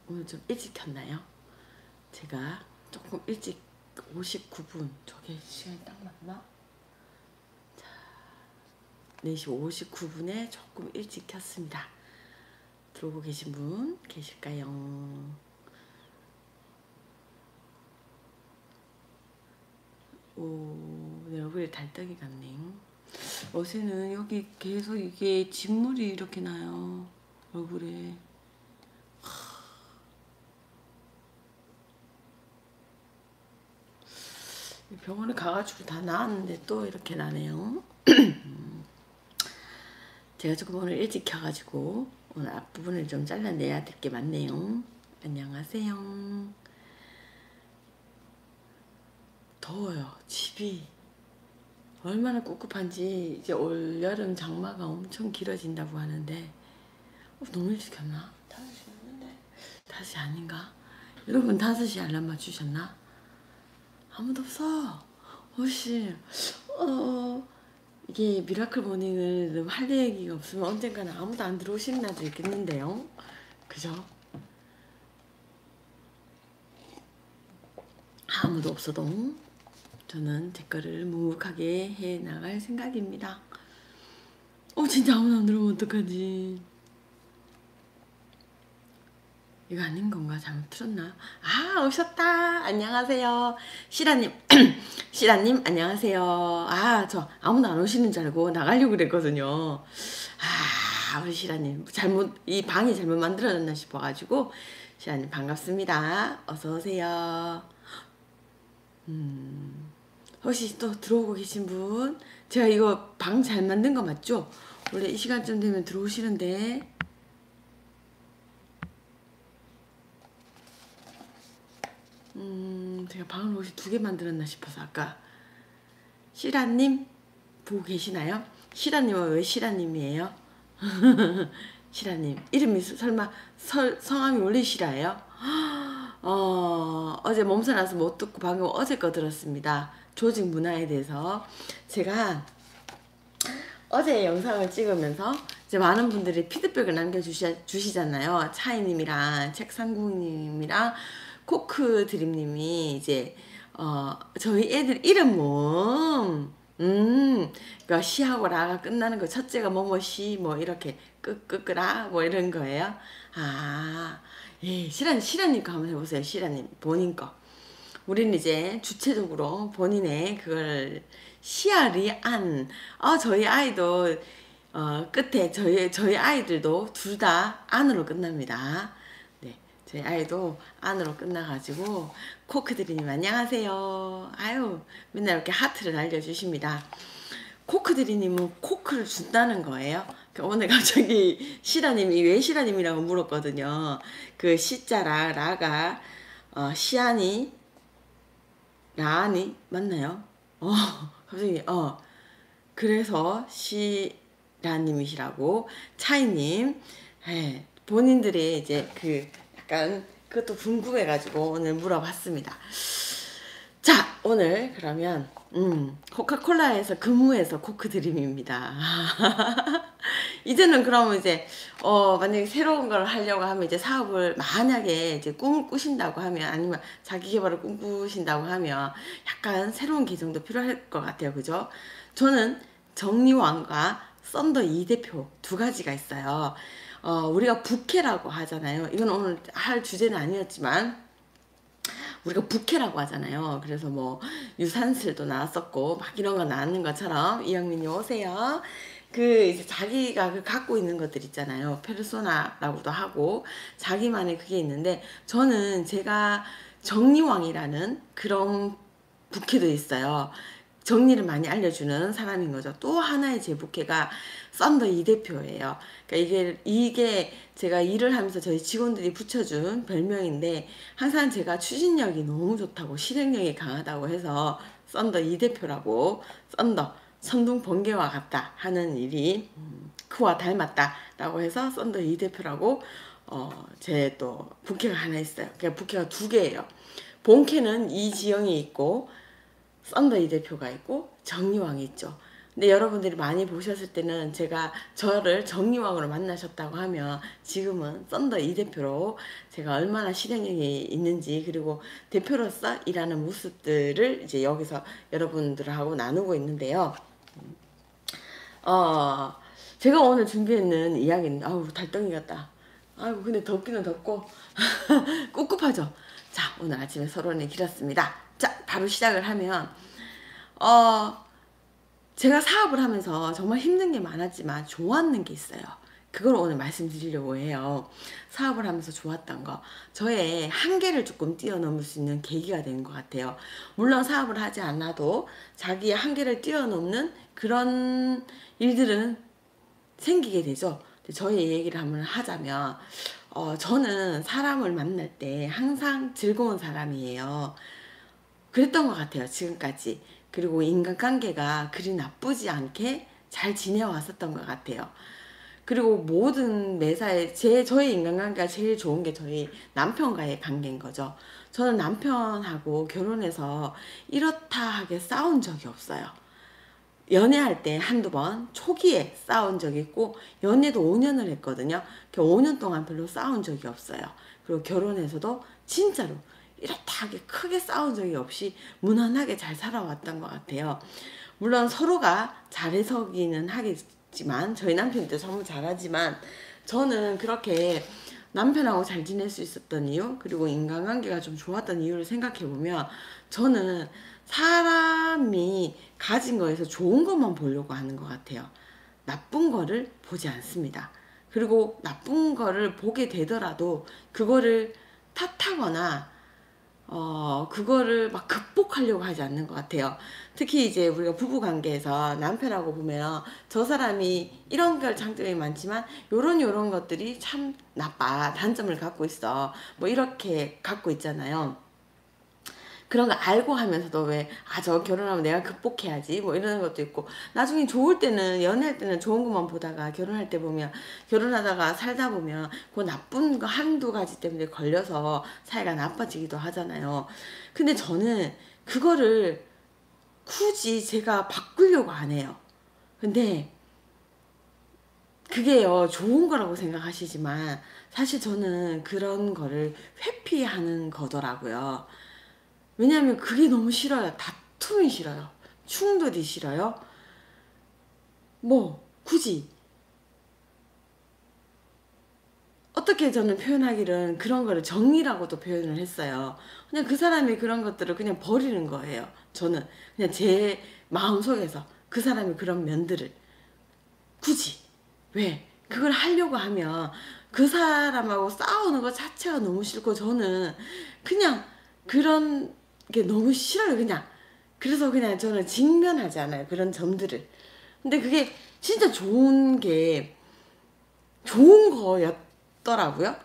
오늘 좀 일찍 켰나요? 제가 조금 일찍 59분 저게 시간이 딱 맞나? 자, 4시 59분에 조금 일찍 켰습니다. 들어오고 계신 분 계실까요? 오, 내 얼굴에 달덩이 같네. 어제는 여기 계속 이게 진물이 이렇게 나요. 얼굴에. 병원에 가가지고 다 나았는데 또 이렇게 나네요. 제가 조금 오늘 일찍 켜가지고 오늘 앞부분을 좀 잘라내야 될 게 많네요. 안녕하세요. 더워요. 집이 얼마나 꿉꿉한지. 이제 올 여름 장마가 엄청 길어진다고 하는데 너무 일찍 켰나? 5시였는데 5시 아닌가? 여러분 5시 알람 맞추셨나? 아무도 없어. 혹시 이게 미라클 모닝을 할 얘기가 없으면 언젠가는 아무도 안 들어오시는 날도 있겠는데요. 그죠? 아무도 없어도 저는 제 거를 묵묵하게 해 나갈 생각입니다. 진짜 아무도 안 들어오면 어떡하지? 이거 아닌 건가? 잘못 틀었나? 아, 오셨다. 안녕하세요. 시라님. 시라님, 안녕하세요. 아, 저 아무도 안 오시는 줄 알고 나가려고 그랬거든요. 아, 우리 시라님. 이 방이 잘못 만들어졌나 싶어가지고. 시라님, 반갑습니다. 어서오세요. 혹시 또 들어오고 계신 분? 제가 이거 방 잘 만든 거 맞죠? 원래 이 시간쯤 되면 들어오시는데. 제가 방을 혹시 2개 만들었나 싶어서 아까. 시라님 보고 계시나요? 시라님은 왜 시라님이에요? 시라님 이름이 설마 성함이 원래 시라예요? 어제 몸살 나서 못 듣고 방금 어제 거 들었습니다. 조직 문화에 대해서. 제가 어제 영상을 찍으면서 이제 많은 분들이 피드백을 남겨주시잖아요. 차이님이랑 책상궁님이랑 코크드림님이 이제 저희 애들 이름 그러니까 시하고 라가 끝나는 거 첫째가 뭐뭐시 뭐 이렇게 끄끄끄라 뭐 이런 거예요. 아, 예, 시라님 거 한번 해보세요. 시라님 본인 거. 우리는 이제 주체적으로 본인의 그걸 시아리안. 저희 아이도 끝에 저희 아이들도 둘 다 안으로 끝납니다. 네, 저희 아이도 안으로 끝나가지고. 코크드리님 안녕하세요. 아유, 맨날 이렇게 하트를 날려주십니다. 코크드리님은 코크를 준다는 거예요. 오늘 갑자기 시라님이 왜 시라님이라고 물었거든요. 그 시자라 라가 시아니 라니 맞나요? 갑자기 그래서 시라님이시라고. 차이님, 예, 본인들이 이제 그 약간 그것도 궁금해가지고 오늘 물어봤습니다. 자, 오늘 그러면 코카콜라에서 근무해서 코크드림입니다. 이제는 그러면 이제 만약에 새로운 걸 하려고 하면 이제 사업을 만약에 이제 꿈을 꾸신다고 하면 아니면 자기 개발을 꿈꾸신다고 하면 약간 새로운 계정도 필요할 것 같아요. 그죠? 저는 정리왕과 썬더 이 대표 2가지가 있어요. 우리가 부캐라고 하잖아요. 이건 오늘 할 주제는 아니었지만 우리가 부캐라고 하잖아요. 그래서 뭐 유산슬도 나왔었고 막 이런 거 나왔는 것처럼. 이영민님 오세요. 이제 자기가 갖고 있는 것들 있잖아요. 페르소나라고도 하고 자기만의 그게 있는데, 저는 제가 정리왕이라는 그런 부캐도 있어요. 정리를 많이 알려주는 사람인 거죠. 또 하나의 제 부캐가 썬더 이 대표예요. 그러니까 이게 제가 일을 하면서 저희 직원들이 붙여준 별명인데, 항상 제가 추진력이 너무 좋다고 실행력이 강하다고 해서 썬더 이 대표라고, 썬더 천둥 번개와 같다 하는 일이 그와 닮았다 라고 해서 썬더 이 대표라고 제 또 부캐가 하나 있어요. 그러니까 부캐가 두 개예요. 본캐는 이지영이 있고 썬더 이 대표가 있고 정리왕이 있죠. 근데 여러분들이 많이 보셨을 때는 제가 저를 정리왕으로 만나셨다고 하면 지금은 썬더 이 대표로 제가 얼마나 실행력이 있는지 그리고 대표로서 일하는 모습들을 이제 여기서 여러분들하고 나누고 있는데요. 제가 오늘 준비했는 이야기는 아우 달덩이 같다. 아이고 근데 덥기는 덥고 꿉꿉하죠. 자 오늘 아침에 서론이 길었습니다. 자 바로 시작을 하면 제가 사업을 하면서 정말 힘든 게 많았지만 좋았는 게 있어요. 그걸 오늘 말씀드리려고 해요. 사업을 하면서 좋았던 거, 저의 한계를 조금 뛰어넘을 수 있는 계기가 된 것 같아요. 물론 사업을 하지 않아도 자기의 한계를 뛰어넘는 그런 일들은 생기게 되죠. 저의 얘기를 한번 하자면 저는 사람을 만날 때 항상 즐거운 사람이에요. 그랬던 것 같아요, 지금까지. 그리고 인간관계가 그리 나쁘지 않게 잘 지내왔었던 것 같아요. 그리고 모든 매사에 저의 인간관계가 제일 좋은 게 저희 남편과의 관계인 거죠. 저는 남편하고 결혼해서 이렇다 하게 싸운 적이 없어요. 연애할 때 한두 번 초기에 싸운 적이 있고 연애도 5년을 했거든요. 5년 동안 별로 싸운 적이 없어요. 그리고 결혼해서도 진짜로 이렇다 하게 크게 싸운 적이 없이 무난하게 잘 살아왔던 것 같아요. 물론 서로가 잘해서기는 하겠지만 저희 남편도 정말 잘하지만 저는 그렇게 남편하고 잘 지낼 수 있었던 이유 그리고 인간관계가 좀 좋았던 이유를 생각해보면 저는 사람이 가진 거에서 좋은 것만 보려고 하는 것 같아요. 나쁜 거를 보지 않습니다. 그리고 나쁜 거를 보게 되더라도 그거를 탓하거나 그거를 막 극복하려고 하지 않는 것 같아요. 특히 이제 우리가 부부관계에서 남편하고 보면 저 사람이 이런 걸 장점이 많지만 요런 것들이 참 나빠, 단점을 갖고 있어, 뭐 이렇게 갖고 있잖아요. 그런 거 알고 하면서도 저 결혼하면 내가 극복해야지 뭐 이러는 것도 있고, 나중에 좋을 때는 연애할 때는 좋은 것만 보다가 결혼할 때 보면, 결혼하다가 살다 보면 그 나쁜 거 한두 가지 때문에 걸려서 사이가 나빠지기도 하잖아요. 근데 저는 그거를 굳이 제가 바꾸려고 안 해요. 근데 그게요 좋은 거라고 생각하시지만 사실 저는 그런 거를 회피하는 거더라고요. 왜냐하면 그게 너무 싫어요. 다툼이 싫어요. 충돌이 싫어요. 뭐 굳이 어떻게 저는 표현하기를 그런 거를 정리라고도 표현을 했어요. 그냥 그 사람이 그런 것들을 그냥 버리는 거예요. 저는 그냥 제 마음속에서 그 사람이 그런 면들을 굳이 왜 그걸 하려고 하면 그 사람하고 싸우는 것 자체가 너무 싫고 저는 그냥 그런 게 너무 싫어요. 그냥 그래서 그냥 저는 직면하지 않아요. 그런 점들을. 근데 그게 진짜 좋은 거였더라고요.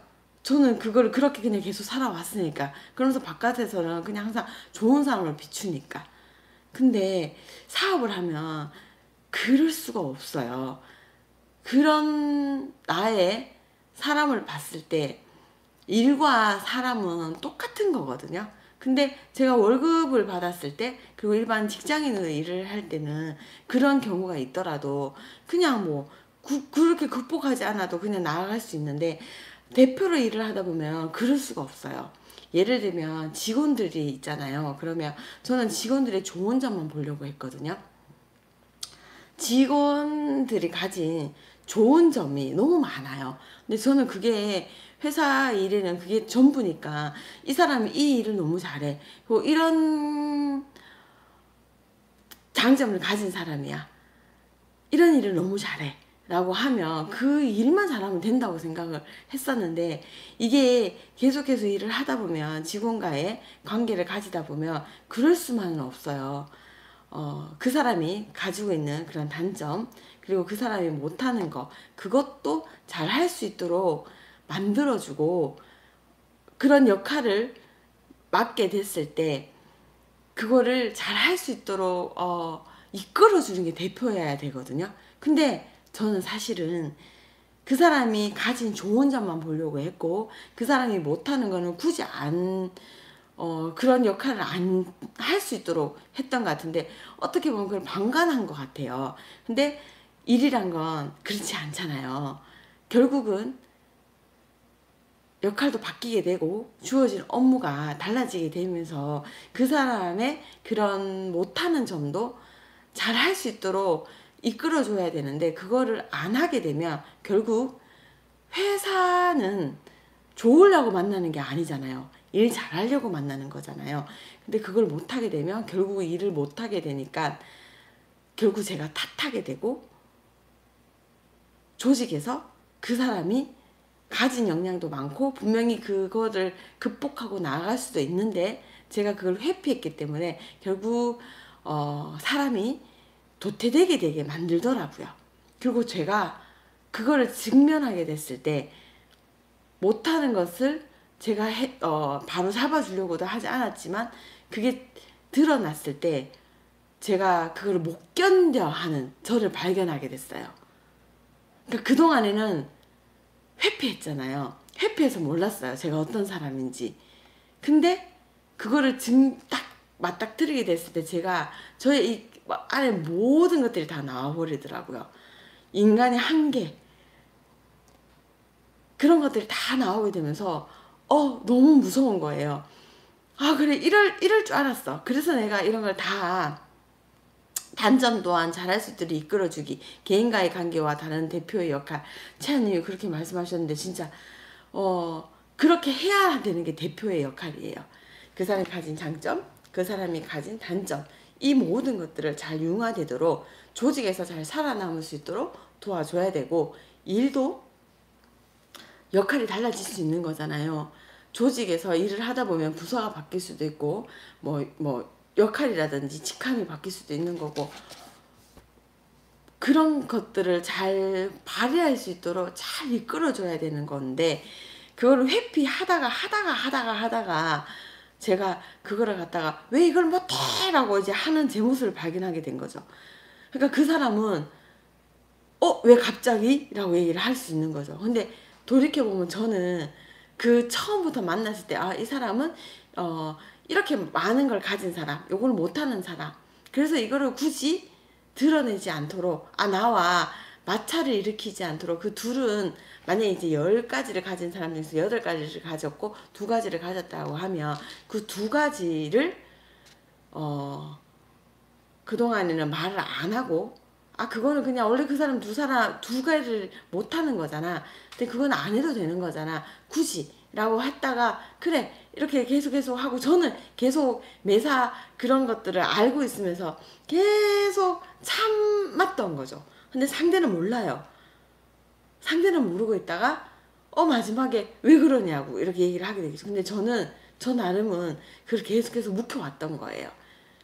저는 그걸 그렇게 그냥 계속 살아왔으니까. 그러면서 바깥에서는 그냥 항상 좋은 사람을 비추니까. 근데 사업을 하면 그럴 수가 없어요. 그런 나의 사람을 봤을 때 일과 사람은 똑같은 거거든요. 근데 제가 월급을 받았을 때 그리고 일반 직장인으로 일을 할 때는 그런 경우가 있더라도 그냥 뭐 그렇게 극복하지 않아도 그냥 나아갈 수 있는데 대표로 일을 하다 보면 그럴 수가 없어요. 예를 들면 직원들이 있잖아요. 그러면 저는 직원들의 좋은 점만 보려고 했거든요. 직원들이 가진 좋은 점이 너무 많아요. 근데 저는 그게 회사 일에는 그게 전부니까 이 사람이 이 일을 너무 잘해. 그리고 이런 장점을 가진 사람이야. 이런 일을 너무 잘해. 라고 하면 그 일만 잘하면 된다고 생각을 했었는데 이게 계속해서 일을 하다 보면 직원과의 관계를 가지다 보면 그럴 수만은 없어요. 그 사람이 가지고 있는 그런 단점 그리고 그 사람이 못하는 거 그것도 잘 할 수 있도록 만들어주고 그런 역할을 맡게 됐을 때 그거를 잘 할 수 있도록 이끌어주는 게 대표여야 되거든요. 근데 저는 사실은 그 사람이 가진 좋은 점만 보려고 했고 그 사람이 못하는 거는 굳이 그런 역할을 안 할 수 있도록 했던 것 같은데 어떻게 보면 그걸 방관한 것 같아요. 근데 일이란 건 그렇지 않잖아요. 결국은 역할도 바뀌게 되고 주어진 업무가 달라지게 되면서 그 사람의 그런 못하는 점도 잘 할 수 있도록 이끌어줘야 되는데 그거를 안 하게 되면 결국 회사는 좋으려고 만나는 게 아니잖아요. 일 잘하려고 만나는 거잖아요. 근데 그걸 못하게 되면 결국 일을 못하게 되니까 결국 제가 탓하게 되고 조직에서 그 사람이 가진 역량도 많고 분명히 그거를 극복하고 나아갈 수도 있는데 제가 그걸 회피했기 때문에 결국 사람이 도태되게 되게 만들더라고요. 그리고 제가 그거를 직면하게 됐을 때 못하는 것을 제가 바로 잡아주려고도 하지 않았지만 그게 드러났을 때 제가 그걸 못 견뎌 하는 저를 발견하게 됐어요. 그러니까 그동안에는 회피했잖아요. 회피해서 몰랐어요. 제가 어떤 사람인지. 근데 그거를 딱 맞닥뜨리게 됐을 때 제가 저의 이 안에 모든 것들이 다 나와버리더라고요. 인간의 한계 그런 것들이 다 나오게 되면서 너무 무서운 거예요. 아 그래 이럴 줄 알았어. 그래서 내가 이런 걸 다 단점 또한 잘할 수 있도록 이끌어주기 개인과의 관계와 다른 대표의 역할 채연님이 그렇게 말씀하셨는데 진짜 그렇게 해야 되는 게 대표의 역할이에요. 그 사람이 가진 장점 그 사람이 가진 단점 이 모든 것들을 잘 융화되도록 조직에서 잘 살아남을 수 있도록 도와줘야 되고 일도 역할이 달라질 수 있는 거잖아요. 조직에서 일을 하다 보면 부서가 바뀔 수도 있고 뭐 역할이라든지 직함이 바뀔 수도 있는 거고 그런 것들을 잘 발휘할 수 있도록 잘 이끌어줘야 되는 건데 그거를 회피하다가 제가 그거를 갖다가 왜 이걸 못해 라고 이제 하는 제 모습을 발견하게 된 거죠. 그러니까 그 사람은 왜 갑자기? 라고 얘기를 할 수 있는 거죠. 근데 돌이켜보면 저는 그 처음부터 만났을 때 이 사람은 이렇게 많은 걸 가진 사람 요걸 못하는 사람 그래서 이거를 굳이 드러내지 않도록 나와 마찰을 일으키지 않도록 그 둘은 만약에 이제 10가지를 가진 사람 중에서 8가지를 가졌고 2가지를 가졌다고 하면 그 2가지를 그동안에는 말을 안 하고 그거는 그냥 원래 그 사람 두 가지를 못하는 거잖아. 근데 그건 안 해도 되는 거잖아. 굳이 라고 했다가 그래 이렇게 계속 하고 저는 계속 매사 그런 것들을 알고 있으면서 계속 참았던 거죠. 근데 상대는 몰라요. 상대는 모르고 있다가 마지막에 왜 그러냐고 이렇게 얘기를 하게 되겠죠. 근데 저는 저 나름은 그걸 계속해서 묵혀왔던 거예요.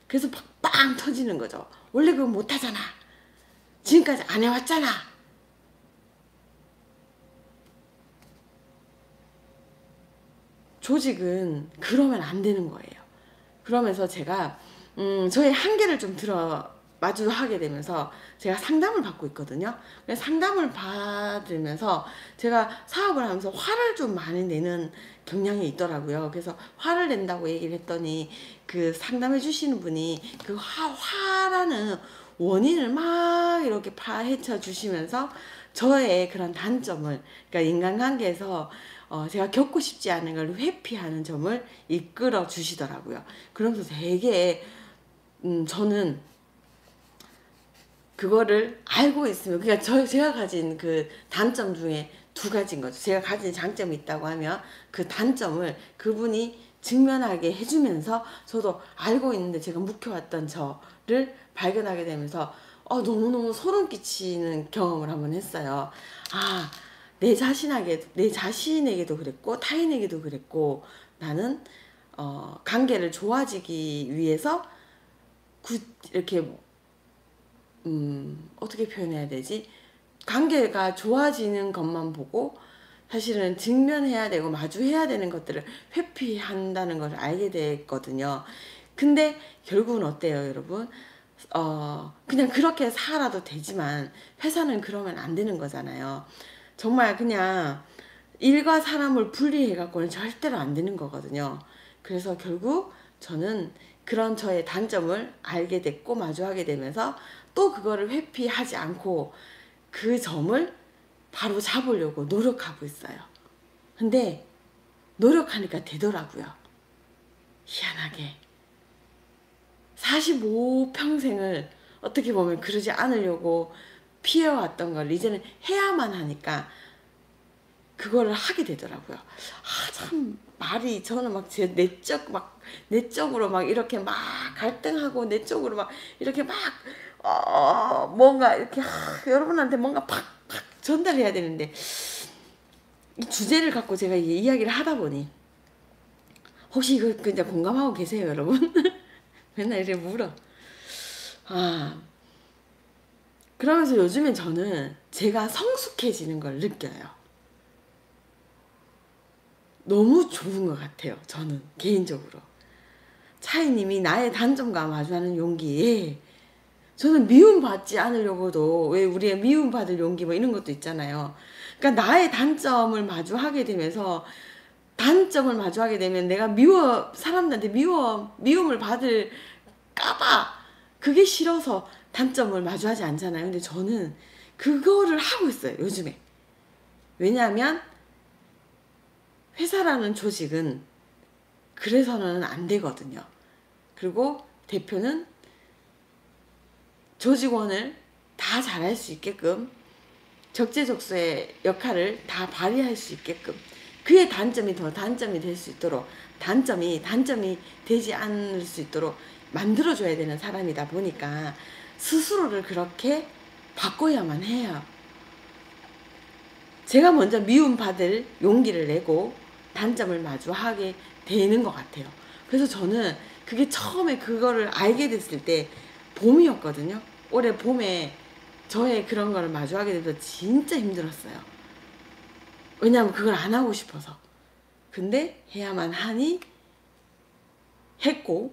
그래서 빵 터지는 거죠. 원래 그거 못하잖아. 지금까지 안 해왔잖아. 조직은 그러면 안 되는 거예요. 그러면서 제가 저의 한계를 좀 마주하게 되면서 제가 상담을 받고 있거든요. 상담을 받으면서 제가 사업을 하면서 화를 좀 많이 내는 경향이 있더라고요. 그래서 화를 낸다고 얘기를 했더니 그 상담해 주시는 분이 그 화라는 원인을 막 이렇게 파헤쳐 주시면서 저의 그런 단점을 그러니까 인간관계에서 제가 겪고 싶지 않은 걸 회피하는 점을 이끌어 주시더라고요. 그러면서 되게 저는 그거를 알고 있으면 그러니까 제가 가진 그 단점 중에 2가지인 거죠. 제가 가진 장점이 있다고 하면 그 단점을 그분이 직면하게 해주면서 저도 알고 있는데 제가 묵혀왔던 저를 발견하게 되면서 너무너무 소름 끼치는 경험을 한번 했어요. 내 자신에게도 그랬고 타인에게도 그랬고 나는 관계를 좋아지기 위해서 이렇게 어떻게 표현해야 되지? 관계가 좋아지는 것만 보고 사실은 직면해야 되고 마주해야 되는 것들을 회피한다는 걸 알게 됐거든요. 근데 결국은 어때요, 여러분? 그냥 그렇게 살아도 되지만 회사는 그러면 안 되는 거잖아요. 정말 그냥 일과 사람을 분리해 갖고는 절대로 안 되는 거거든요. 그래서 결국 저는 그런 저의 단점을 알게 됐고 마주하게 되면서 또 그거를 회피하지 않고 그 점을 바로 잡으려고 노력하고 있어요. 근데 노력하니까 되더라고요. 희한하게 45평생을 어떻게 보면 그러지 않으려고 피해왔던 걸 이제는 해야만 하니까 그거를 하게 되더라고요. 아, 참 말이 저는 막 제 내적으로 막 이렇게 막 갈등하고 내적으로 막 이렇게 막 뭔가 이렇게 여러분한테 뭔가 팍팍 전달해야 되는데 이 주제를 갖고 제가 이야기를 하다 보니 혹시 이거 그냥 공감하고 계세요, 여러분? 맨날 이렇게 물어. 아, 그러면서 요즘엔 저는 제가 성숙해지는 걸 느껴요. 너무 좋은 것 같아요. 저는 개인적으로. 차이님이 나의 단점과 마주하는 용기. 저는 미움받지 않으려고도 왜 우리의 미움받을 용기 뭐 이런 것도 있잖아요. 그러니까 나의 단점을 마주하게 되면서 단점을 마주하게 되면 내가 사람들한테 미움을 받을까봐 그게 싫어서 단점을 마주하지 않잖아요. 근데 저는 그거를 하고 있어요, 요즘에. 왜냐하면 회사라는 조직은 그래서는 안 되거든요. 그리고 대표는 조직원을 다 잘할 수 있게끔 적재적소의 역할을 다 발휘할 수 있게끔 그의 단점이 더 단점이 될 수 있도록 단점이 되지 않을 수 있도록 만들어줘야 되는 사람이다 보니까 스스로를 그렇게 바꿔야만 해요. 제가 먼저 미움받을 용기를 내고 단점을 마주하게 되는 것 같아요. 그래서 저는 그게 처음에 그거를 알게 됐을 때 봄이었거든요. 올해 봄에 저의 그런 거를 마주하게 돼서 진짜 힘들었어요. 왜냐하면 그걸 안 하고 싶어서. 근데 해야만 하니 했고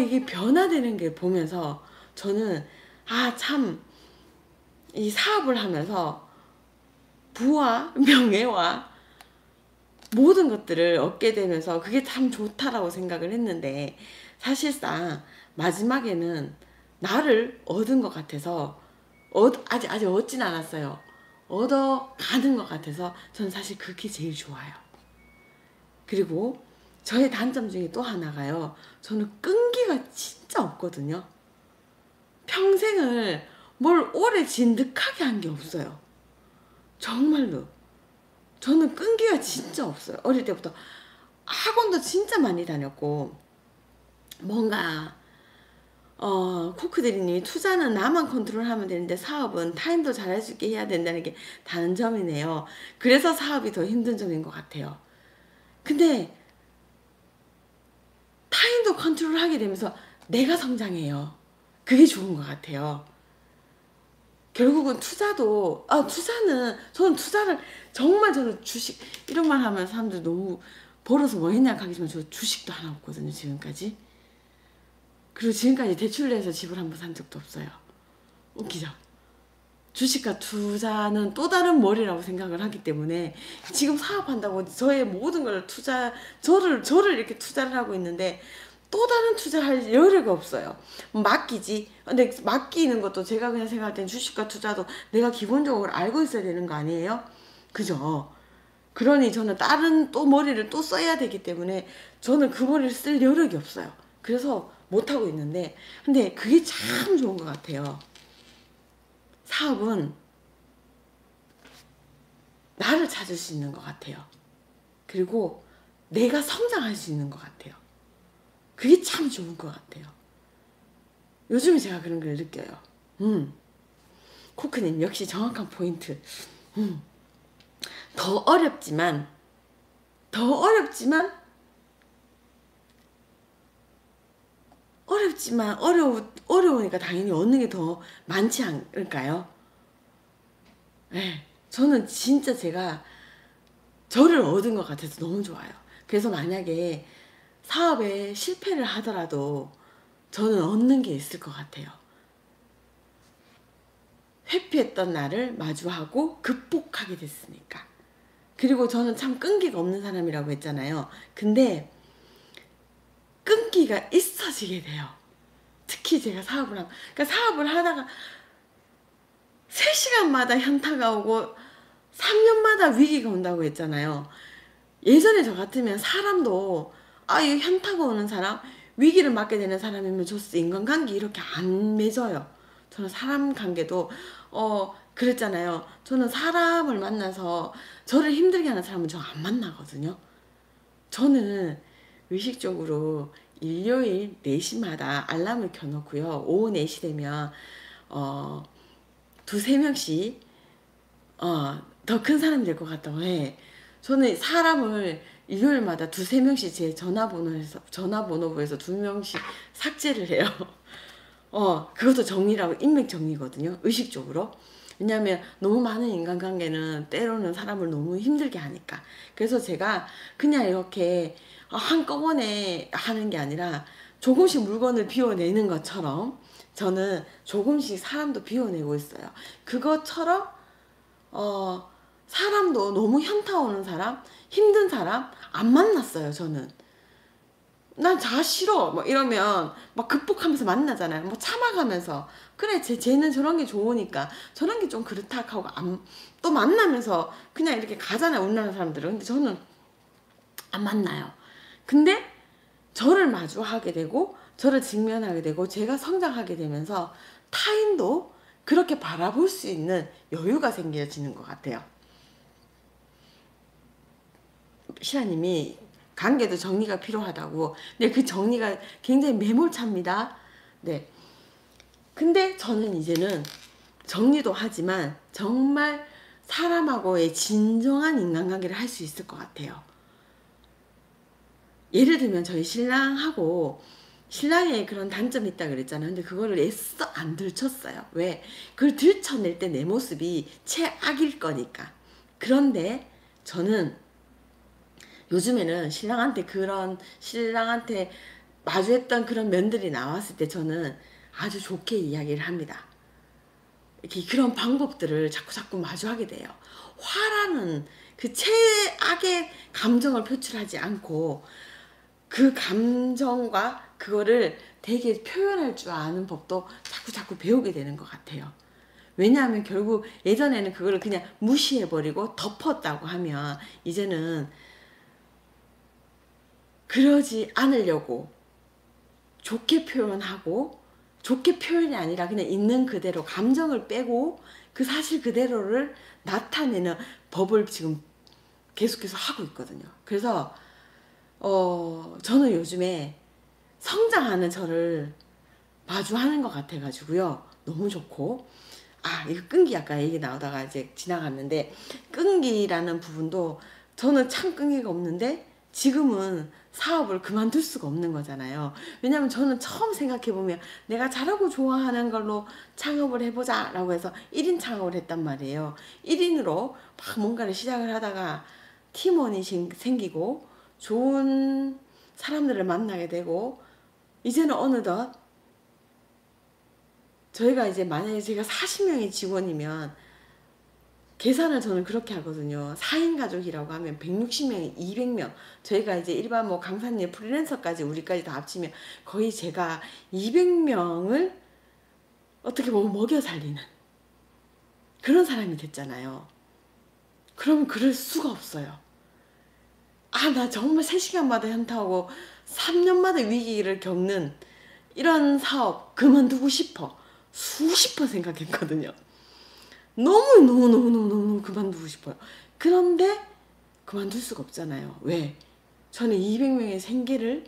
이게 변화되는 게 보면서 저는 참 이 사업을 하면서 부와 명예와 모든 것들을 얻게 되면서 그게 참 좋다라고 생각을 했는데 사실상 마지막에는 나를 얻은 것 같아서 아직 얻진 않았어요. 얻어가는 것 같아서 저는 사실 그게 제일 좋아요. 그리고 저의 단점 중에 또 하나가요. 저는 끈기가 진짜 없거든요. 평생을 뭘 오래 진득하게 한 게 없어요. 정말로. 저는 끈기가 진짜 없어요. 어릴 때부터 학원도 진짜 많이 다녔고 뭔가 코크대리님이 투자는 나만 컨트롤하면 되는데 사업은 타임도 잘할 수 있게 해야 된다는 게 다른 점이네요. 그래서 사업이 더 힘든 점인 것 같아요. 근데 타임도 컨트롤하게 되면서 내가 성장해요. 그게 좋은 것 같아요. 결국은 저는 투자를 정말 저는 주식 이런 말 하면 사람들 너무 벌어서 뭐 했냐 하겠지만 저 주식도 하나 없거든요, 지금까지. 그리고 지금까지 대출 내서 집을 한 번 산 적도 없어요. 웃기죠? 주식과 투자는 또 다른 머리라고 생각을 하기 때문에 지금 사업한다고 저의 모든 걸 저를 이렇게 투자를 하고 있는데 또 다른 투자할 여력이 없어요. 맡기지. 근데 맡기는 것도 제가 그냥 생각할 땐 주식과 투자도 내가 기본적으로 알고 있어야 되는 거 아니에요? 그죠? 그러니 저는 다른 또 머리를 또 써야 되기 때문에 저는 그 머리를 쓸 여력이 없어요. 그래서 못하고 있는데 근데 그게 참 좋은 것 같아요. 사업은 나를 찾을 수 있는 것 같아요. 그리고 내가 성장할 수 있는 것 같아요. 그게 참 좋은 것 같아요. 요즘에 제가 그런 걸 느껴요. 코크님 역시 정확한 포인트. 더 어렵지만 어려우니까 당연히 얻는 게 더 많지 않을까요? 네, 저는 진짜 제가 저를 얻은 것 같아서 너무 좋아요. 그래서 만약에 사업에 실패를 하더라도 저는 얻는 게 있을 것 같아요. 회피했던 나를 마주하고 극복하게 됐으니까. 그리고 저는 참 끈기가 없는 사람이라고 했잖아요. 근데 끈기가 있어지게 돼요. 특히 제가 사업을 하고, 그러니까 사업을 하다가 3시간마다 현타가 오고 3년마다 위기가 온다고 했잖아요. 예전에 저 같으면 사람도 이 현타가 오는 사람, 위기를 맞게 되는 사람이면 좋지, 인간관계 이렇게 안 맺어요. 저는 사람 관계도 그랬잖아요. 저는 사람을 만나서 저를 힘들게 하는 사람은 저 안 만나거든요. 저는 의식적으로 일요일 4시마다 알람을 켜놓고요. 오후 4시 되면 두세 명씩 더 큰 사람이 될 것 같다고 해. 저는 사람을 일요일마다 두세 명씩 제 전화번호부에서 2명씩 삭제를 해요. 그것도 정리라고, 인맥 정리거든요. 의식적으로. 왜냐하면 너무 많은 인간관계는 때로는 사람을 너무 힘들게 하니까. 그래서 제가 그냥 이렇게 한꺼번에 하는 게 아니라 조금씩 물건을 비워내는 것처럼 저는 조금씩 사람도 비워내고 있어요. 그것처럼 사람도 너무 현타 오는 사람, 힘든 사람 안 만났어요. 저는 난 자 싫어 뭐 이러면 막 극복하면서 만나잖아요. 뭐 참아가면서 그래 쟤는 저런 게 좋으니까 저런 게 좀 그렇다 하고 또 만나면서 그냥 이렇게 가잖아요. 우리나라 사람들은. 근데 저는 안 만나요. 근데 저를 마주하게 되고 저를 직면하게 되고 제가 성장하게 되면서 타인도 그렇게 바라볼 수 있는 여유가 생겨지는 것 같아요. 신하님이 관계도 정리가 필요하다고. 근데 그 정리가 굉장히 매몰차입니다. 네. 근데 저는 이제는 정리도 하지만 정말 사람하고의 진정한 인간관계를 할 수 있을 것 같아요. 예를 들면 저희 신랑의 그런 단점이 있다 그랬잖아요. 근데 그거를 애써 안 들쳤어요. 왜? 그걸 들춰낼 때 내 모습이 최악일 거니까. 그런데 저는 요즘에는 신랑한테 마주했던 그런 면들이 나왔을 때 저는 아주 좋게 이야기를 합니다. 이렇게 그런 방법들을 자꾸 마주하게 돼요. 화라는 그 최악의 감정을 표출하지 않고 그 감정과 그거를 되게 표현할 줄 아는 법도 자꾸 배우게 되는 것 같아요. 왜냐하면 결국 예전에는 그거를 그냥 무시해버리고 덮었다고 하면 이제는 그러지 않으려고 좋게 표현하고, 좋게 표현이 아니라 그냥 있는 그대로 감정을 빼고 그 사실 그대로를 나타내는 법을 지금 계속해서 하고 있거든요. 그래서 저는 요즘에 성장하는 저를 마주하는 것 같아가지고요. 너무 좋고. 이거 끈기 아까 얘기 나오다가 이제 지나갔는데, 끈기라는 부분도 저는 참 끈기가 없는데 지금은 사업을 그만둘 수가 없는 거잖아요. 왜냐면 저는 처음 생각해보면 내가 잘하고 좋아하는 걸로 창업을 해보자 라고 해서 1인 창업을 했단 말이에요. 1인으로 막 뭔가를 시작을 하다가 팀원이 생기고 좋은 사람들을 만나게 되고, 이제는 어느덧 저희가 이제 만약에 제가 40명의 직원이면 계산을 저는 그렇게 하거든요. 4인 가족이라고 하면 160명이 200명. 저희가 이제 일반 뭐 강사님, 프리랜서까지 우리까지 다 합치면 거의 제가 200명을 어떻게 보면 먹여 살리는 그런 사람이 됐잖아요. 그러면 그럴 수가 없어요. 나 정말 3시간마다 현타오고 3년마다 위기를 겪는 이런 사업 그만두고 싶어. 수십 번 생각했거든요. 너무 그만두고 싶어요. 그런데 그만둘 수가 없잖아요. 왜? 저는 200명의 생계를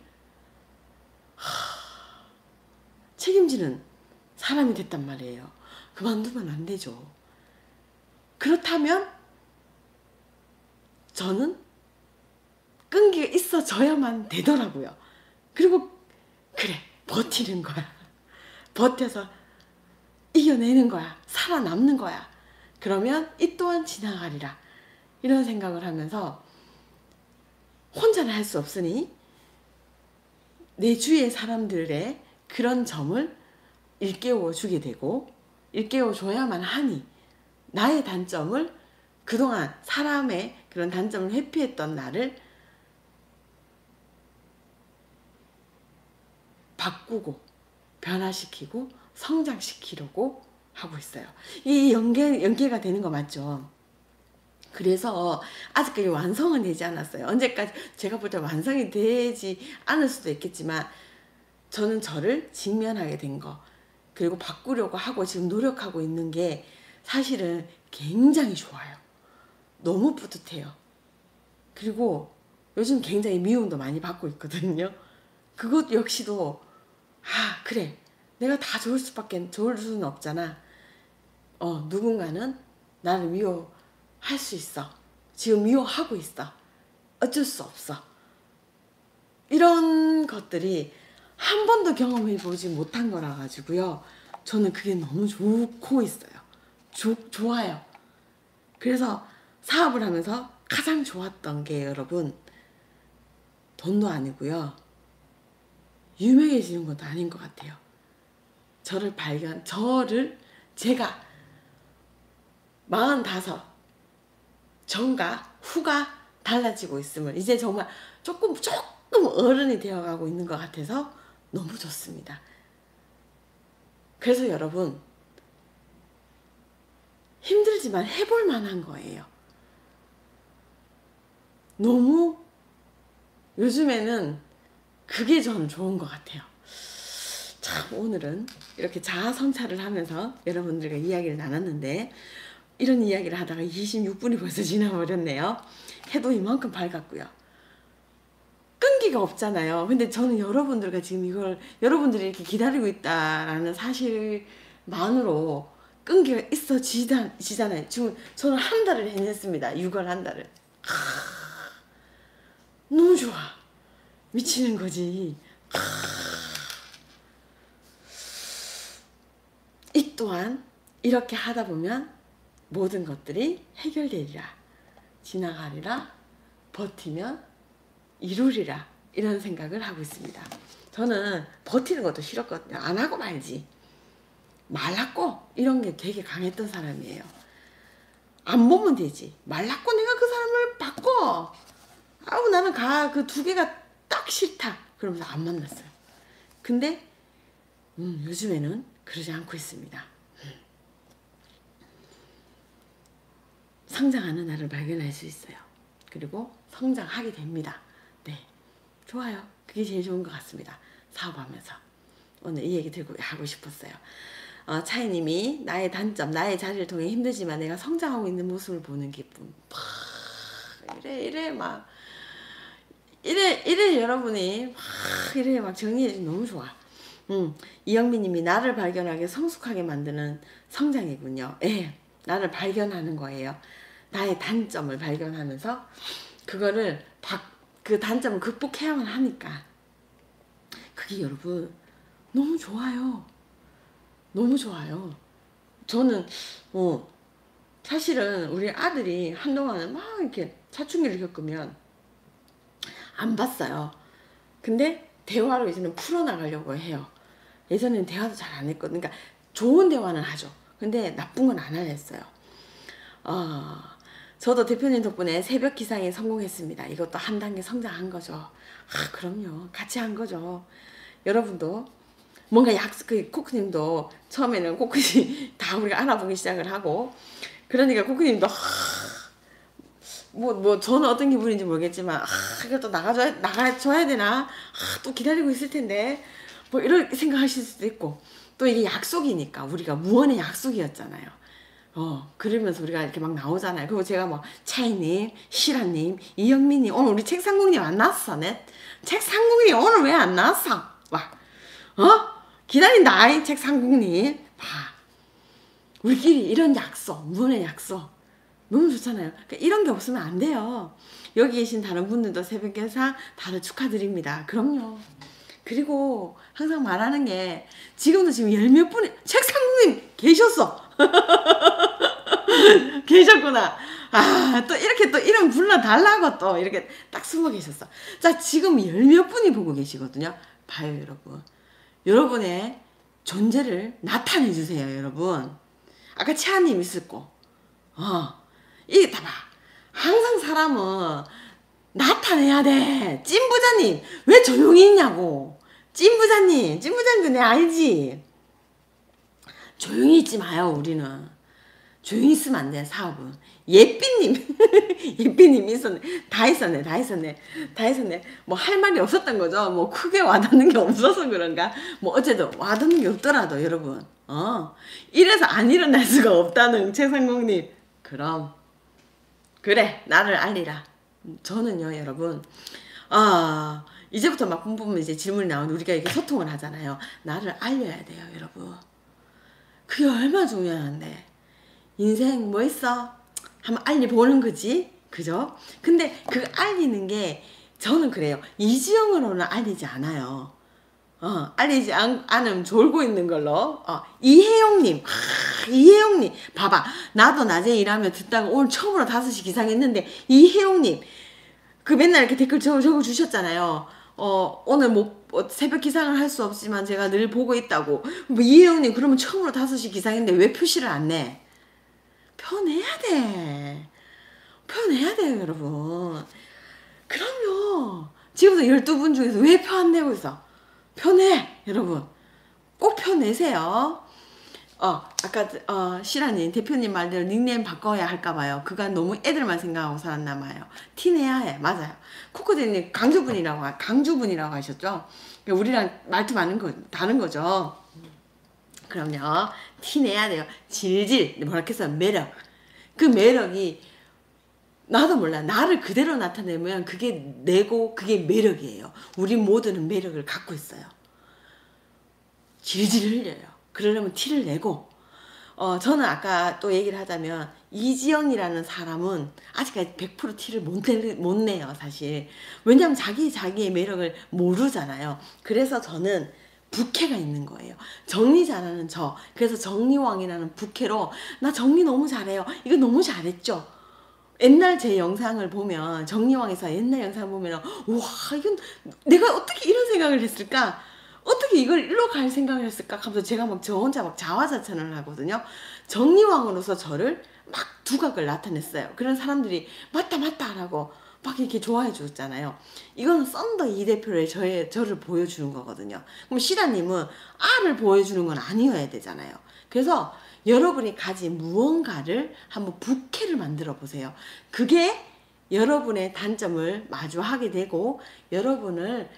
책임지는 사람이 됐단 말이에요. 그만두면 안 되죠. 그렇다면 저는 끈기가 있어져야만 되더라고요. 그리고 그래, 버티는 거야. 버텨서 이겨내는 거야. 살아남는 거야. 그러면 이 또한 지나가리라. 이런 생각을 하면서 혼자는 할 수 없으니 내 주위의 사람들의 그런 점을 일깨워 주게 되고, 일깨워줘야만 하니 나의 단점을 그동안 사람의 그런 단점을 회피했던 나를 바꾸고 변화시키고 성장시키려고 하고 있어요. 이 연계가 되는 거 맞죠? 그래서 아직까지 완성은 되지 않았어요. 언제까지 제가 볼 때 완성이 되지 않을 수도 있겠지만 저는 저를 직면하게 된 거 그리고 바꾸려고 하고 지금 노력하고 있는 게 사실은 굉장히 좋아요. 너무 뿌듯해요. 그리고 요즘 굉장히 미움도 많이 받고 있거든요. 그것 역시도 그래 내가 다 좋을 수는 없잖아. 누군가는 나를 미워할 수 있어. 지금 미워하고 있어. 어쩔 수 없어. 이런 것들이 한 번도 경험해보지 못한 거라 가지고요. 저는 그게 너무 좋고 있어요. 좋아요. 그래서 사업을 하면서 가장 좋았던 게 여러분 돈도 아니고요. 유명해지는 것도 아닌 것 같아요. 제가 45 전과 후가 달라지고 있음을 이제 정말 조금 어른이 되어가고 있는 것 같아서 너무 좋습니다. 그래서 여러분 힘들지만 해볼 만한 거예요. 너무 요즘에는 그게 저는 좋은 것 같아요. 참 오늘은 이렇게 자아 성찰을 하면서 여러분들과 이야기를 나눴는데 이런 이야기를 하다가 26분이 벌써 지나버렸네요. 해도 이만큼 밝았고요. 끈기가 없잖아요. 근데 저는 여러분들과 지금 이걸 여러분들이 이렇게 기다리고 있다라는 사실만으로 끈기가 있어지잖아요. 지금 저는 한 달을 해냈습니다. 6월 한 달을. 너무 좋아. 미치는 거지. 이 또한 이렇게 하다 보면 모든 것들이 해결되리라. 지나가리라. 버티면 이루리라. 이런 생각을 하고 있습니다. 저는 버티는 것도 싫었거든요. 안 하고 말지. 말랐고 이런 게 되게 강했던 사람이에요. 안 보면 되지. 말랐고 내가 그 사람을 바꿔. 나는 그 두 개가 딱 싫다. 그러면서 안 만났어요. 근데 요즘에는 그러지 않고 있습니다. 성장하는 나를 발견할 수 있어요. 그리고 성장하게 됩니다. 네, 좋아요. 그게 제일 좋은 것 같습니다. 사업하면서 오늘 이 얘기 들고 하고 싶었어요. 차이님이 나의 단점, 나의 자리를 통해 힘들지만 내가 성장하고 있는 모습을 보는 기쁨. 이래 여러분이 이래 정리해주면 너무 좋아. 이영민님이 나를 발견하게 성숙하게 만드는 성장이군요. 예, 나를 발견하는 거예요. 나의 단점을 발견하면서 그거를 그 단점을 극복해야만 하니까 그게 여러분 너무 좋아요. 너무 좋아요. 저는 사실은 우리 아들이 한동안은 막 이렇게 사춘기를 겪으면 안 봤어요. 근데 대화로 이제는 풀어나가려고 해요. 예전에는 대화도 잘 안 했거든요. 그러니까 좋은 대화는 하죠. 근데 나쁜 건 안 하겠어요. 저도 대표님 덕분에 새벽 기상에 성공했습니다. 이것도 한 단계 성장한 거죠. 그럼요. 같이 한 거죠. 여러분도 뭔가 코크님도 처음에는 코크님 다 우리가 알아보기 시작을 하고 그러니까 코크님도 저는 어떤 기분인지 모르겠지만 이거 또 나가줘야 되나? 또 기다리고 있을 텐데 이런 생각하실 수도 있고 또 이게 약속이니까 우리가 무언의 약속이었잖아요. 그러면서 우리가 이렇게 막 나오잖아요. 그리고 제가 차이님, 시라님, 이영민님 오늘 우리 책상국님 안 나왔어. 책상국님 오늘 왜 안 나왔어? 기다린다. 이 책상국님 우리끼리 이런 약속, 무언의 약속 너무 좋잖아요. 그러니까 이런 게 없으면 안 돼요. 여기 계신 다른 분들도 새벽 기상 다들 축하드립니다. 그럼요. 그리고 항상 말하는 게 지금도 지금 열몇 분이 책상국님 계셨어. 계셨구나. 또 이렇게 또 이름 불러달라고 또 이렇게 딱 숨어 계셨어. 자, 지금 열몇 분이 보고 계시거든요. 봐요, 여러분. 여러분의 존재를 나타내 주세요, 여러분. 아까 치아님 있었고, 이게 다 봐. 항상 사람은 나타내야 돼. 찐부자님, 왜 조용히 있냐고. 찐부자님도 내 알지? 조용히 있지 마요, 우리는. 조용히 있으면 안 돼, 사업은. 예삐님, 예삐님 있었네. 다 있었네. 뭐 할 말이 없었던 거죠. 뭐 크게 와닿는 게 없어서 그런가. 뭐 어쨌든 와닿는 게 없더라도 여러분. 이래서 안 일어날 수가 없다는 최상공님. 그럼 그래, 나를 알리라. 저는요, 여러분. 이제부터 막 보면 이제 질문이 나오는데 우리가 이렇게 소통을 하잖아요. 나를 알려야 돼요, 여러분. 그게 얼마나 중요한데. 인생 뭐 있어? 한번 알려보는 거지. 그죠? 근데 그 알리는 게 저는 그래요. 이지영으로는 알리지 않아요. 알리지 않으면 졸고 있는 걸로. 이혜영님, 이혜영님, 봐봐. 나도 낮에 일하며 듣다가 오늘 처음으로 5시 기상했는데, 이혜영님, 그 맨날 이렇게 댓글 적어 주셨잖아요. 오늘 뭐, 새벽 기상을 할 수 없지만 제가 늘 보고 있다고. 뭐 이혜영님, 그러면 처음으로 5시 기상했는데 왜 표시를 안 내? 표내야 돼. 표내야 돼요, 여러분. 그럼요. 지금도 12분 중에서 왜 표 안 내고 있어? 표내, 여러분. 꼭 표내세요. 아까, 시라님, 대표님 말대로 닉네임 바꿔야 할까봐요. 그간 너무 애들만 생각하고 살았나봐요. 티내야 해. 맞아요. 코코디님, 강주분이라고 하셨죠? 우리랑 말투 다른 거죠. 그럼요. 티내야 돼요. 질질, 뭐라 했어? 매력. 그 매력이, 나도 몰라. 나를 그대로 나타내면 그게 그게 매력이에요. 우리 모두는 매력을 갖고 있어요. 질질 흘려요. 그러려면 티를 내고, 저는 아까 또 얘기를 하자면, 이지영이라는 사람은 아직까지 100% 티를 못 내요, 사실. 왜냐면 자기의 매력을 모르잖아요. 그래서 저는 부캐가 있는 거예요. 정리 잘하는 저. 그래서 정리왕이라는 부캐로, 나 정리 너무 잘해요. 이거 너무 잘했죠? 옛날 제 영상을 보면, 정리왕에서 옛날 영상을 보면, 와, 이건 내가 어떻게 이런 생각을 했을까? 어떻게 이걸 일로 갈 생각을 했을까? 하면서 제가 저 혼자 자화자찬을 하거든요. 정리왕으로서 저를 막 두각을 나타냈어요. 그런 사람들이 맞다 라고 막 이렇게 좋아해 줬잖아요. 이거는 썬더 이 대표의 저를 보여주는 거거든요. 그럼 시라님은 R을 보여주는 건 아니어야 되잖아요. 그래서 여러분이 가진 무언가를 한번 부캐를 만들어 보세요. 그게 여러분의 단점을 마주하게 되고 여러분을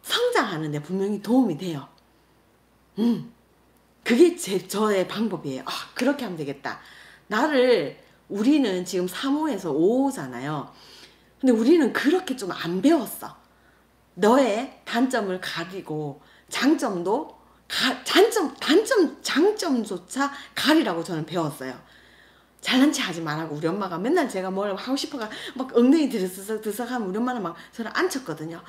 성장하는 데 분명히 도움이 돼요. 그게 저의 방법이에요. 그렇게 하면 되겠다. 우리는 지금 3호에서 5호잖아요. 근데 우리는 그렇게 좀 안 배웠어. 너의 단점을 가리고 장점조차 가리라고 저는 배웠어요. 잘난 체 하지 말라고. 우리 엄마가 맨날 제가 뭘 하고 싶어가 막 엉덩이 들썩하면 우리 엄마는 막 저를 앉혔거든요.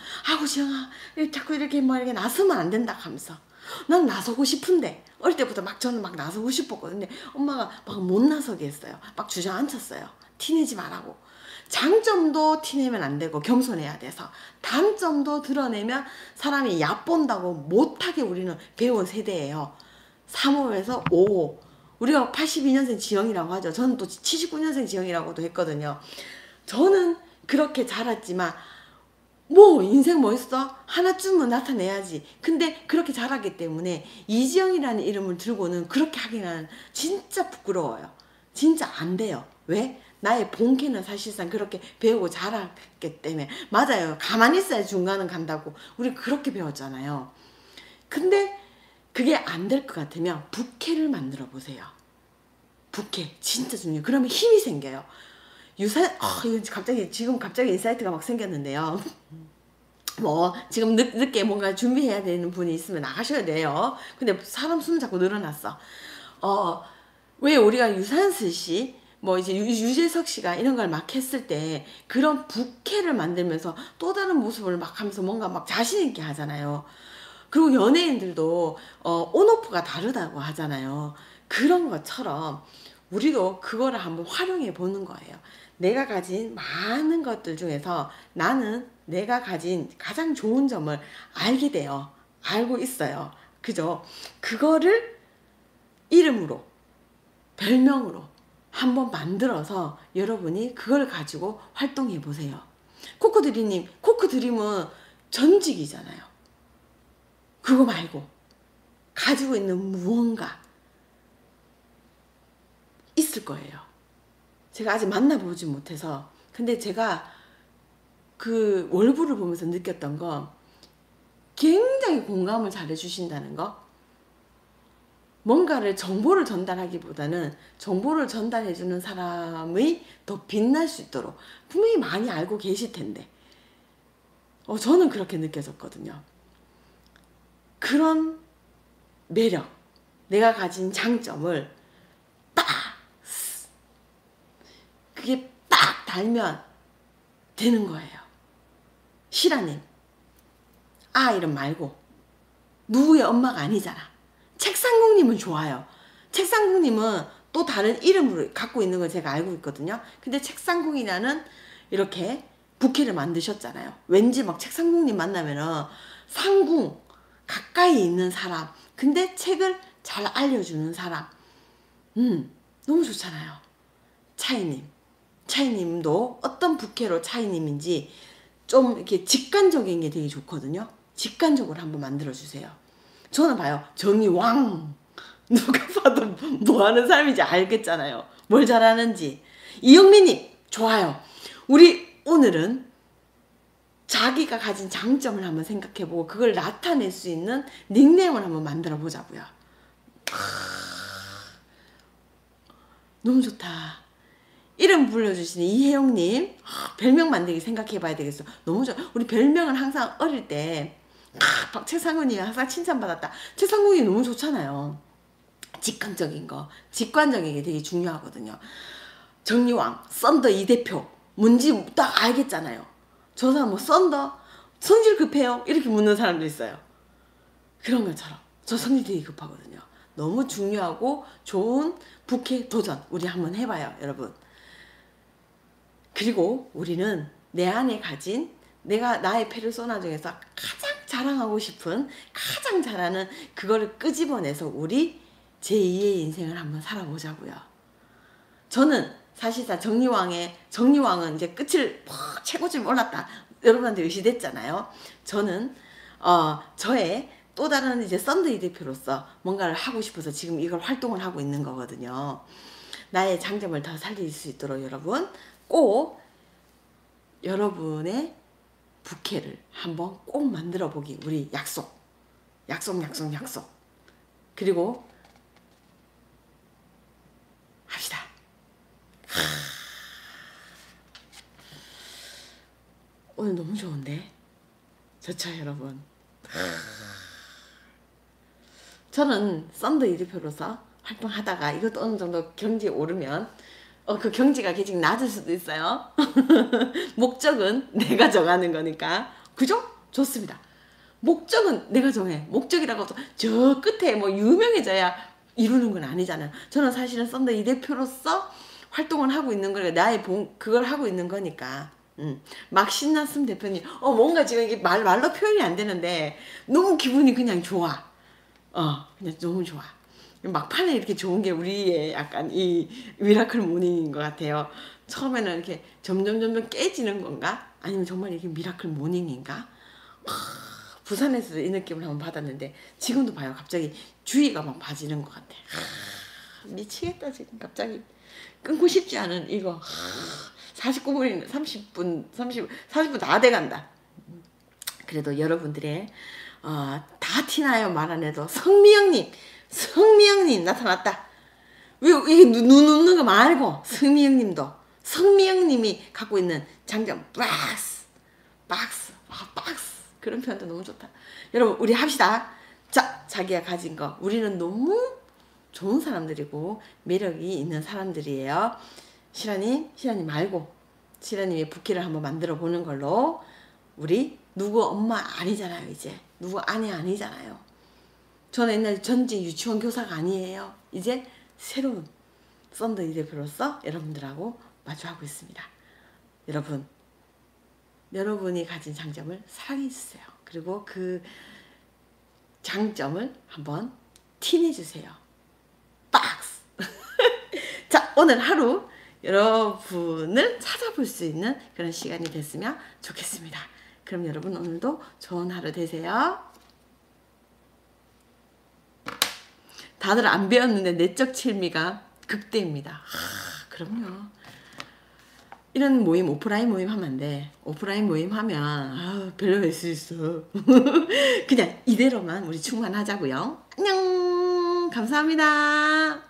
지영아, 자꾸 이렇게 나서면 안 된다 하면서. 난 나서고 싶은데 어릴 때부터 저는 나서고 싶었거든요. 엄마가 막 못 나서게 했어요. 막 주저앉혔어요. 티내지 말라고. 장점도 티내면 안 되고 겸손해야 돼서, 단점도 드러내면 사람이 얕본다고 못하게 우리는 배운 세대예요. 3호에서 5호. 우리가 82년생 지영이라고 하죠. 저는 또 79년생 지영이라고도 했거든요. 저는 그렇게 자랐지만 뭐 인생 뭐 있어? 하나쯤은 나타내야지. 근데 그렇게 자랐기 때문에 이지영이라는 이름을 들고는 그렇게 하기는 진짜 부끄러워요. 진짜 안 돼요. 왜? 나의 본캐는 사실상 그렇게 배우고 자랐기 때문에. 맞아요. 가만히 있어야 중간은 간다고 우리 그렇게 배웠잖아요. 근데 그게 안 될 것 같으면 부캐를 만들어 보세요. 부캐 진짜 중요해요. 그러면 힘이 생겨요. 지금 갑자기 인사이트가 막 생겼는데요. 뭐 지금 늦게 뭔가 준비해야 되는 분이 있으면 나가셔야 돼요. 근데 사람 수는 자꾸 늘어났어. 왜 우리가 유산슬 씨, 뭐 이제 유재석 씨가 이런 걸 막 했을 때 그런 부캐를 만들면서 또 다른 모습을 막 하면서 뭔가 막 자신 있게 하잖아요. 그리고 연예인들도 온오프가 다르다고 하잖아요. 그런 것처럼 우리도 그거를 한번 활용해 보는 거예요. 내가 가진 많은 것들 중에서 나는 내가 가진 가장 좋은 점을 알게 돼요. 알고 있어요. 그죠? 그거를 이름으로, 별명으로 한번 만들어서 여러분이 그걸 가지고 활동해 보세요. 코코드림님, 코코드림은 전직이잖아요. 그거 말고 가지고 있는 무언가 있을 거예요. 제가 아직 만나보지 못해서. 근데 제가 그 월부를 보면서 느꼈던 거, 굉장히 공감을 잘 해주신다는 거. 뭔가를 정보를 전달하기보다는 정보를 전달해주는 사람의 더 빛날 수 있도록, 분명히 많이 알고 계실 텐데 저는 그렇게 느껴졌거든요. 그런 매력, 내가 가진 장점을 딱, 그게 딱 달면 되는 거예요. 시라님, 아 이름 말고 누구의 엄마가 아니잖아. 책상국님은 좋아요. 책상국님은 또 다른 이름을 갖고 있는 걸 제가 알고 있거든요. 근데 책상국이라는 이렇게 부캐를 만드셨잖아요. 왠지 막 책상국님 만나면은 상궁, 가까이 있는 사람, 근데 책을 잘 알려주는 사람, 너무 좋잖아요. 차이님도 어떤 부캐로 차이님인지 좀 이렇게 직관적인 게 되게 좋거든요. 직관적으로 한번 만들어주세요. 저는 봐요. 정의왕. 누가 봐도 뭐 하는 사람인지 알겠잖아요. 뭘 잘하는지. 이영민님, 좋아요. 우리 오늘은 자기가 가진 장점을 한번 생각해보고 그걸 나타낼 수 있는 닉네임을 한번 만들어 보자고요. 너무 좋다. 이름 불러주시는 이혜영님, 별명 만들기 생각해봐야 되겠어. 너무 좋아. 우리 별명은 항상 어릴 때 최상훈이 항상 칭찬받았다. 최상훈이 너무 좋잖아요. 직관적인 거, 직관적인 게 되게 중요하거든요. 정리왕, 썬더 이대표, 뭔지 딱 알겠잖아요. 저 사람 뭐 썬더? 성질 급해요? 이렇게 묻는 사람도 있어요. 그런 것처럼 저 성질 되게 급하거든요. 너무 중요하고 좋은 부캐 도전 우리 한번 해봐요, 여러분. 그리고 우리는 내 안에 가진 내가 나의 페르소나 중에서 가장 자랑하고 싶은, 가장 잘하는 그거를 끄집어내서 우리 제2의 인생을 한번 살아보자고요. 저는 사실상 정리왕은 이제 끝을 최고점에 올랐다. 여러분한테 의시됐잖아요. 저는 저의 또 다른 이제 썬데이 대표로서 뭔가를 하고 싶어서 지금 이걸 활동을 하고 있는 거거든요. 나의 장점을 더 살릴 수 있도록 여러분 꼭 여러분의 부캐를 한번 꼭 만들어 보기 우리 약속. 그리고 합시다. 오늘 너무 좋은데? 좋죠, 여러분? 저는 썬데이 대표로서 활동하다가 이것도 어느 정도 경지에 오르면 그 경지가 계속 낮을 수도 있어요. 목적은 내가 정하는 거니까. 그죠? 좋습니다. 목적은 내가 정해. 목적이라고 해서 저 끝에 뭐 유명해져야 이루는 건 아니잖아요. 저는 사실은 썬데이 대표로서 활동을 하고 있는 거니까 나의 그걸 하고 있는 거니까. 막 신났음 대표님, 뭔가 지금 이게 말로 표현이 안 되는데 너무 기분이 그냥 좋아. 그냥 너무 좋아. 막판에 이렇게 좋은 게 우리의 약간 이 미라클 모닝인 것 같아요. 처음에는 이렇게 점점 깨지는 건가? 아니면 정말 이게 미라클 모닝인가? 부산에서도 이 느낌을 한번 받았는데 지금도 봐요. 갑자기 주의가 막 봐지는 것 같아. 미치겠다 지금 갑자기. 끊고 싶지 않은 이거 49분이네. 40분 다 돼간다. 그래도 여러분들의 다 티나요. 말 안 해도 성미영님 나타났다. 왜 이게 눈 웃는 거 말고 성미영님이 갖고 있는 장점 박스 그런 표현도 너무 좋다. 여러분 우리 합시다. 자, 자기가 가진 거 우리는 너무 좋은 사람들이고 매력이 있는 사람들이에요. 시라님 말고 시라님의 부캐를 한번 만들어 보는 걸로 우리 누구 엄마 아니잖아요. 이제 누구 아내 아니잖아요. 저는 옛날 전직 유치원 교사가 아니에요. 이제 새로운 썬데이 대표로서 여러분들하고 마주하고 있습니다. 여러분이 가진 장점을 사랑해 주세요. 그리고 그 장점을 한번 티내주세요. 박스! 자, 오늘 하루 여러분을 찾아볼 수 있는 그런 시간이 됐으면 좋겠습니다. 그럼 여러분 오늘도 좋은 하루 되세요. 다들 안 배웠는데 내적 칠미가 극대입니다. 그럼요. 이런 모임, 오프라인 모임 하면 안 돼. 오프라인 모임 하면 별로 될 수 있어. 그냥 이대로만 우리 충만하자고요. 안녕. 감사합니다.